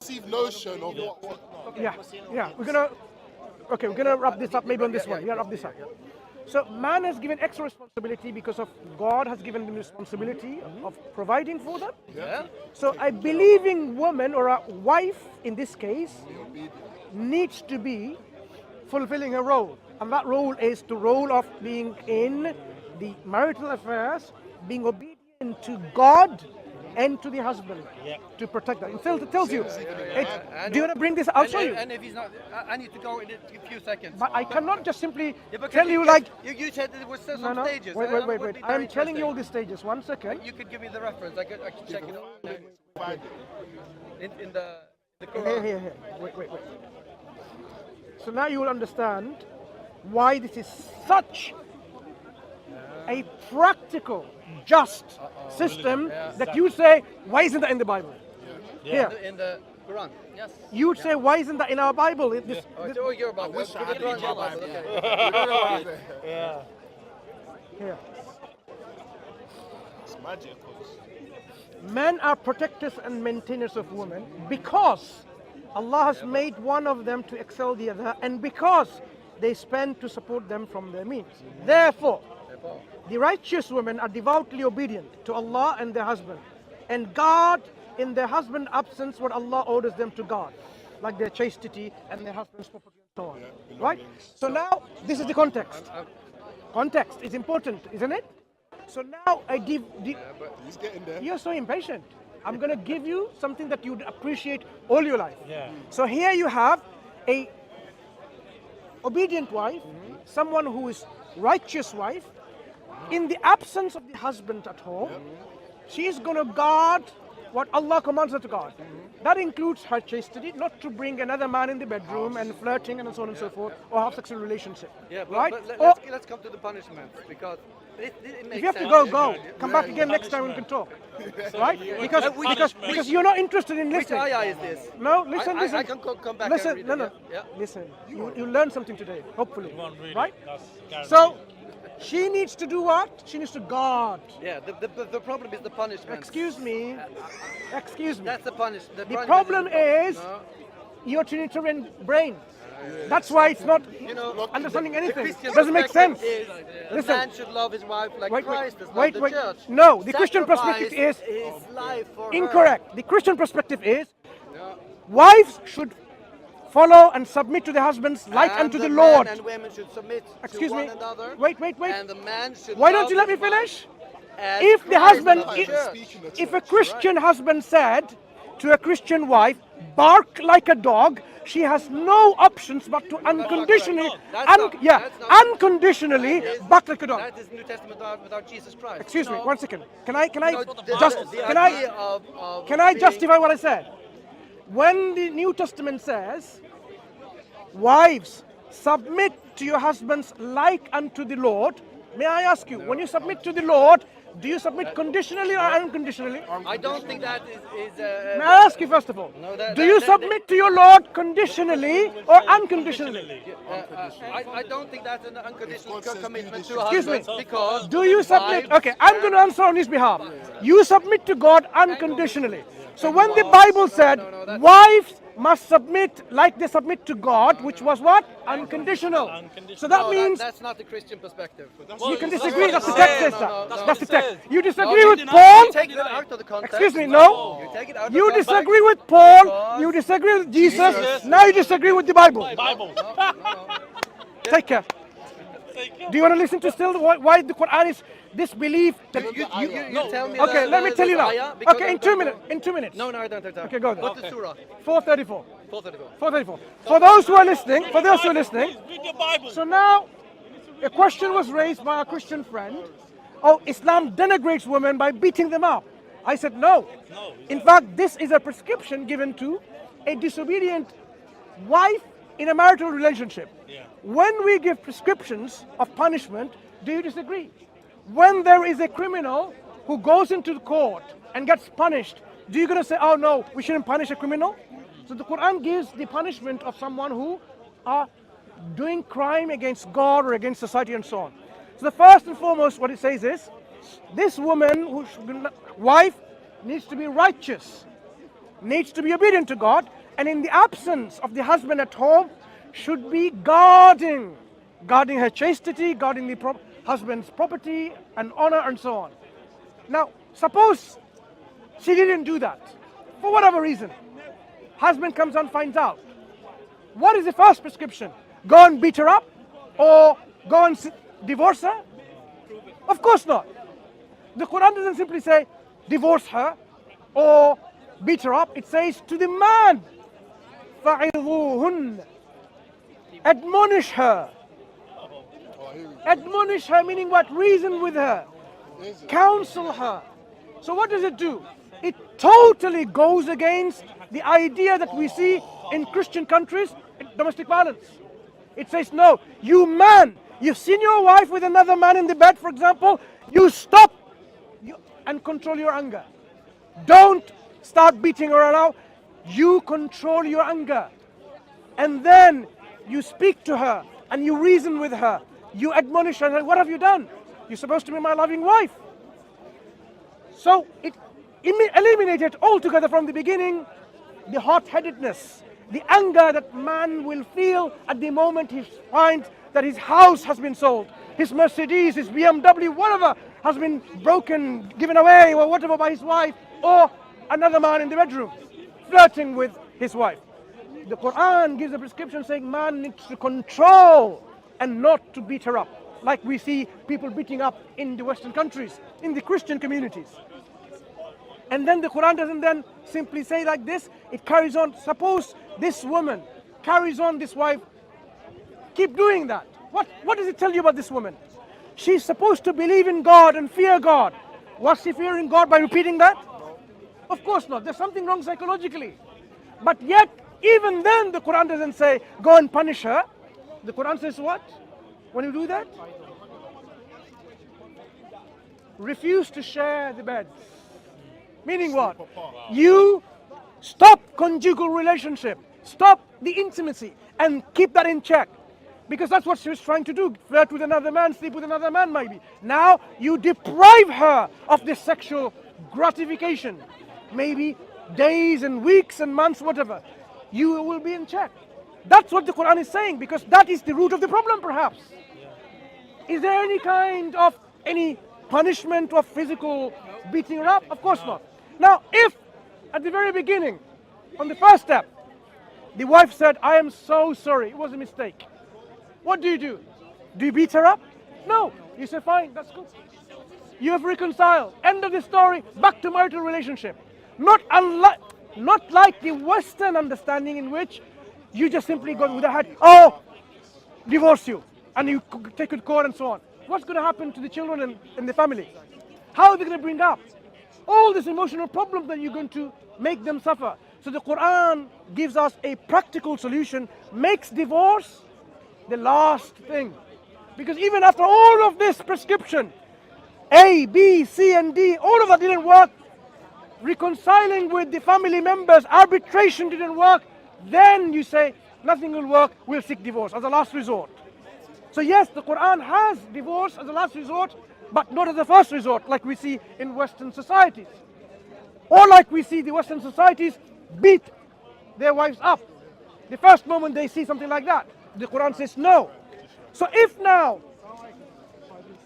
preconceived notion of what Yeah. We're gonna wrap this up maybe on this one. Yeah, wrap this up. So man has given extra responsibility because of God has given them responsibility of providing for them. Yeah. So a believing woman or a wife in this case needs to be fulfilling a role. And that role is the role of being in the marital affairs, being obedient to God and to the husband to protect that. It tells you. Do you want to bring this? I'll show you. And if he's not, I need to go in a few seconds. But I cannot just simply because tell you like. You said there was some No. stages. Wait. I'm telling you all the stages. 1 second. You could give me the reference. I could check it out. In the Here. Wait. So now you will understand why this is such a practical, just system that you say, why isn't that in the Bible? Here. In the Quran. Yes. You would say, why isn't that in our Bible? Oh, your Bible. wish I had Quran, read my Bible. okay. Here. It's magic. Men are protectors and maintainers of women because Allah has made one of them to excel the other and because they spend to support them from their means. Therefore, the righteous women are devoutly obedient to Allah and their husband and guard in their husband's absence what Allah orders them to guard, like their chastity and their husband's property and so on. Right? So now, this is the context. Context is important, isn't it? So now I give He's getting there. You're so impatient. I'm going to give you something that you'd appreciate all your life. So here you have a obedient wife, someone who is righteous wife. In the absence of the husband at home, she is going to guard what Allah commands her to guard. That includes her chastity, not to bring another man in the bedroom and flirting and so on and so forth, or have sexual relationship. Yeah, right? But let's come to the punishment because it makes if you have to sense. go. Come back again next time we can talk. Right? Because you're not interested in Which listening. ayah is this? No, listen. I can come back Listen, and read no. it. Yeah. Listen, you learn something today, hopefully. Right? That's So, she needs to do what? She needs to guard. Yeah, the problem is the punishment. Excuse me. That's the punishment. The problem is your Trinitarian brain. That's why it's not understanding anything. It doesn't make sense. A man should love his wife like Christ has loved the church. No, the Christian perspective is his life for incorrect. The Christian perspective is wives should follow and submit to their husbands like unto the Lord. Men and women should submit Excuse to me. one another. Wait. And the man should Why don't you let me love his wife finish? as If the Christ husband, loved the church. if a Christian husband said to a Christian wife, bark like a dog, she has no options but to unconditionally, unconditionally bark like a dog. That is New Testament without Jesus Christ. Excuse me, 1 second. Can I being- justify what I said? When the New Testament says, wives, submit to your husbands like unto the Lord, may I ask you, when you submit to the Lord, do you submit conditionally or unconditionally? I don't think that is May I ask you first of all, do you submit to your Lord conditionally or unconditionally? I don't think that's an unconditional God says commitment do to this. Excuse me. husbands because Do you submit? wives Okay, I'm going to answer on his behalf. You submit to God unconditionally. So when the Bible said wives must submit like they submit to God, which was what? Unconditional. So that means that's not the Christian perspective. you can disagree. That's the text says that. no, That's the text. You disagree you with deny- Paul? You take it out of the context. Excuse me, no. You take it out of You the context. disagree with Paul. You disagree with Jesus. Now you disagree with the Bible. Take care. Do you want to listen to still why the Quran is this belief that You tell me Okay, let me tell you ayah, now. because Okay, in I 2 don't minutes. know. In 2 minutes. No, I don't have time. Okay, go then. What's the surah? 434. 434. 434. For those who are listening, Read your Bible. so now a question was raised by a Christian friend. Oh, Islam denigrates women by beating them up. I said no. In fact, this is a prescription given to a disobedient wife in a marital relationship. When we give prescriptions of punishment, do you disagree? When there is a criminal who goes into the court and gets punished, do you going to say, oh no, we shouldn't punish a criminal? So the Quran gives the punishment of someone who are doing crime against God or against society and so on. So the first and foremost what it says is, this woman, wife, needs to be righteous. needs to be obedient to God, and in the absence of the husband at home, should be guarding her chastity, guarding the husband's property and honor and so on. Now, suppose she didn't do that, for whatever reason. Husband comes and finds out. What is the first prescription? Go and beat her up? Or go and divorce her? Of course not. The Quran doesn't simply say, divorce her or beat her up. It says to the man, فَعِظُوهُنَّ, admonish her. Admonish her, meaning what? Reason with her. Counsel her. So what does it do? It totally goes against the idea that we see in Christian countries, domestic violence. It says, no, you man, you've seen your wife with another man in the bed, for example, you stop and control your anger. Don't start beating her around. You control your anger. And then you speak to her and you reason with her. You admonish her. And what have you done? You're supposed to be my loving wife. So it eliminated altogether from the beginning the hot-headedness, the anger that man will feel at the moment he finds that his house has been sold, his Mercedes, his BMW, whatever has been broken, given away, or whatever by his wife, or another man in the bedroom flirting with his wife. The Quran gives a prescription saying man needs to control and not to beat her up, like we see people beating up in the Western countries, in the Christian communities. And then the Quran doesn't then simply say like this, it carries on. Suppose this woman carries on, this wife, keep doing that. What does it tell you about this woman? She's supposed to believe in God and fear God. Was she fearing God by repeating that? Of course not. There's something wrong psychologically. But yet, even then, the Quran doesn't say, go and punish her. The Quran says what? When you do that? Refuse to share the bed. Meaning what? You stop conjugal relationship. Stop the intimacy and keep that in check. Because that's what she was trying to do. Flirt with another man, sleep with another man maybe. Now you deprive her of this sexual gratification. Maybe days and weeks and months, whatever. You will be in check. That's what the Quran is saying, because that is the root of the problem perhaps. Is there any kind of any punishment of physical beating her up? Of course not. Now, if at the very beginning, on the first step, the wife said, I am so sorry, it was a mistake. What do? Do you beat her up? No. You say, fine, that's good. You have reconciled. End of the story, back to marital relationship. Not like the Western understanding in which you just simply go with a head, oh, divorce you, and you take it to court and so on. What's going to happen to the children and the family? How are they going to bring up all these emotional problems that you're going to make them suffer? So the Quran gives us a practical solution, makes divorce the last thing. Because even after all of this prescription, A, B, C, and D, all of that didn't work. Reconciling with the family members, arbitration didn't work. Then you say, nothing will work, we'll seek divorce as a last resort. So yes, the Quran has divorce as a last resort, but not as a first resort, like we see in Western societies. Or like we see the Western societies beat their wives up. The first moment they see something like that, the Quran says no. So if now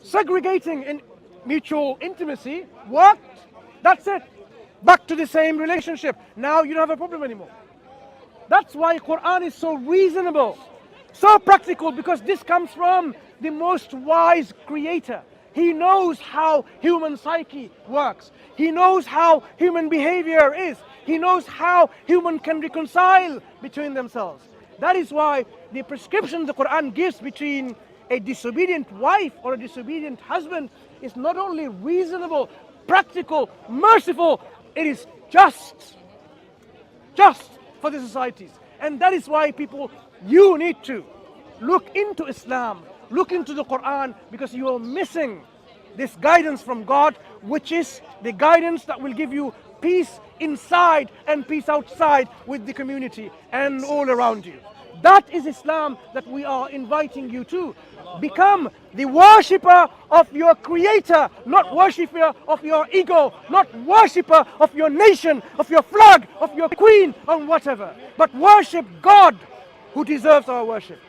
segregating in mutual intimacy worked, that's it. Back to the same relationship. Now you don't have a problem anymore. That's why Quran is so reasonable, so practical, because this comes from the most wise creator. He knows how human psyche works. He knows how human behavior is. He knows how human can reconcile between themselves. That is why the prescription the Quran gives between a disobedient wife or a disobedient husband is not only reasonable, practical, merciful, it is just for the societies. And that is why people, you need to look into Islam, look into the Quran, because you are missing this guidance from God, which is the guidance that will give you peace inside and peace outside with the community and all around you. That is Islam that we are inviting you to. Become the worshipper of your creator, not worshipper of your ego, not worshipper of your nation, of your flag, of your queen, or whatever. But worship God who deserves our worship.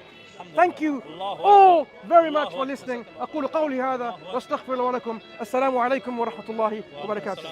Thank you all very much for listening. أقول قولي هذا واستغفر الله لكم. السلام عليكم ورحمة الله وبركاته.